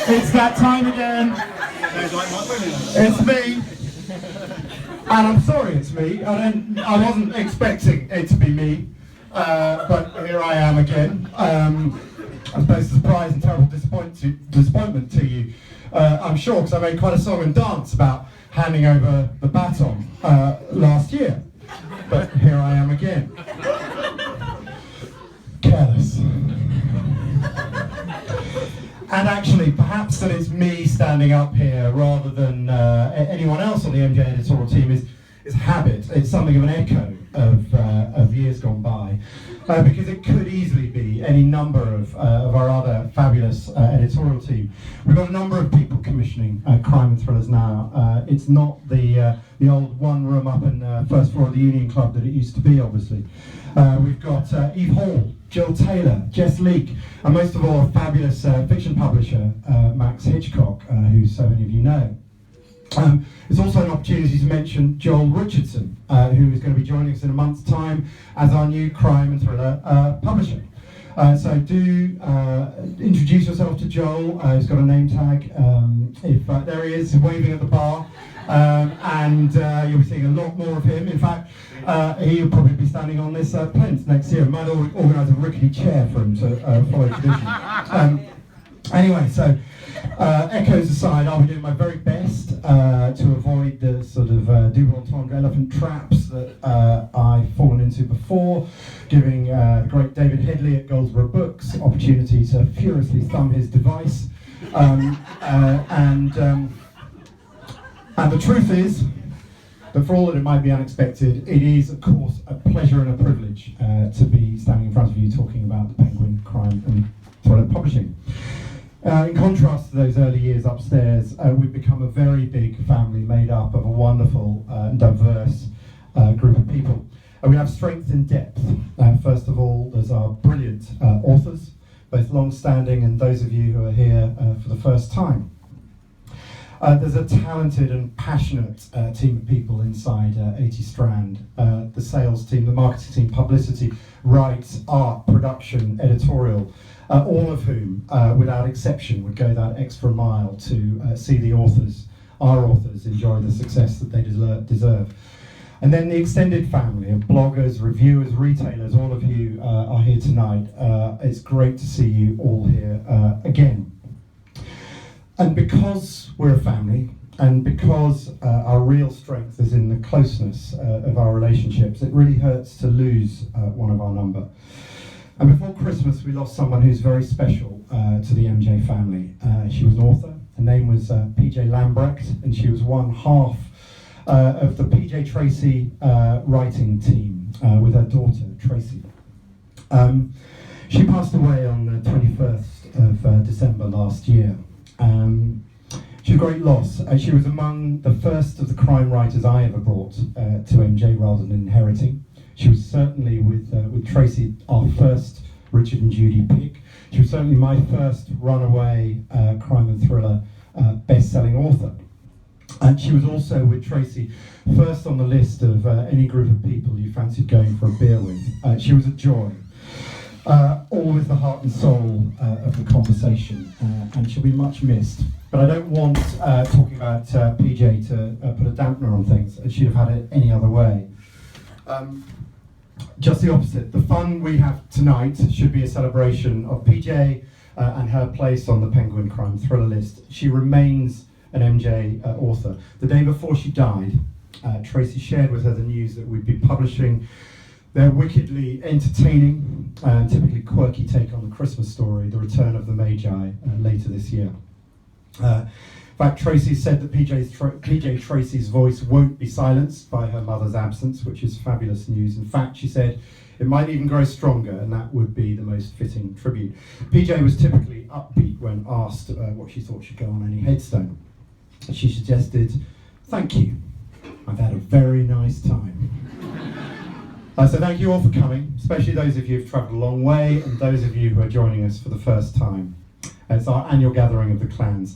It's that time again. It's me. And I'm sorry it's me. I wasn't expecting it to be me. But here I am again. I suppose surprise and terrible disappointment to you. I'm sure, because I made quite a song and dance about handing over the baton last year. But here I am again. Careless. And actually, perhaps that it's me standing up here rather than anyone else on the MJ editorial team is habit. It's something of an echo of years gone by, because it could easily be any number of our other fabulous editorial team. We've got a number of people commissioning crime and thrillers now. It's not the old one room up in the first floor of the Union Club that it used to be, obviously. We've got Eve Hall, Jill Taylor, Jess Leake, and most of all a fabulous fiction publisher, Max Hitchcock, who so many of you know. It's also an opportunity to mention Joel Richardson, who is going to be joining us in a month's time as our new crime and thriller publisher. So do introduce yourself to Joel. He's got a name tag. There he is, waving at the bar. And you'll be seeing a lot more of him. In fact, he'll probably be standing on this plinth next year. We might organise a rickety chair for him to follow tradition. Anyway, so echoes aside, I'll be doing my very best to avoid the sort of double entendre elephant traps that I've fallen into before, giving the great David Headley at Goldsborough Books opportunity to furiously thumb his device. And the truth is that for all that it might be unexpected, it is, of course, a pleasure and a privilege to be standing in front of you talking about the Penguin Crime and Thriller Publishing. In contrast to those early years upstairs, we've become a very big family made up of a wonderful and diverse group of people. We have strength in depth. First of all, there's our brilliant authors, both long-standing and those of you who are here for the first time. There's a talented and passionate team of people inside 80 Strand. The sales team, the marketing team, publicity, rights, art, production, editorial, all of whom, without exception, would go that extra mile to see the authors, our authors, enjoy the success that they deserve. And then the extended family of bloggers, reviewers, retailers, all of you are here tonight. It's great to see you all here again. And because we're a family, and because our real strength is in the closeness of our relationships, it really hurts to lose one of our number. And before Christmas, we lost someone who's very special to the MJ family. She was an author. Her name was PJ Lambrecht, and she was one half of the PJ Tracy writing team with her daughter, Tracy. She passed away on the 21st of December last year. She's a great loss. She was among the first of the crime writers I ever brought to MJ rather than inheriting. She was certainly, with Tracy, our first Richard and Judy pick. She was certainly my first runaway crime and thriller best-selling author. And she was also, with Tracy, first on the list of any group of people you fancied going for a beer with. She was a joy. Always the heart and soul of the conversation, and she'll be much missed. But I don't want talking about PJ to put a dampener on things, as she'd have had it any other way. Just the opposite. The fun we have tonight should be a celebration of PJ and her place on the Penguin Crime Thriller list. She remains an MJ author. The day before she died, Tracy shared with her the news that we'd be publishing their wickedly entertaining and typically quirky take on the Christmas story, The Return of the Magi, later this year. In fact, Tracy said that PJ Tracy's voice won't be silenced by her mother's absence, which is fabulous news. In fact, she said it might even grow stronger, and that would be the most fitting tribute. PJ was typically upbeat when asked what she thought should go on any headstone. She suggested, "Thank you. I've had a very nice time." So thank you all for coming, especially those of you who've travelled a long way and those of you who are joining us for the first time. It's our annual gathering of the clans.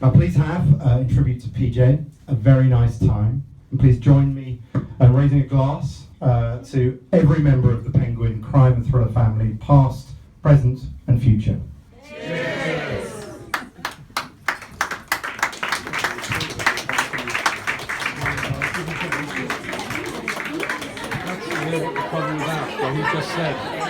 Now please have, in tribute to PJ, a very nice time. And please join me in raising a glass to every member of the Penguin Crime and Thriller family, past, present and future. Cheers! hear what the problem is at, what he just said.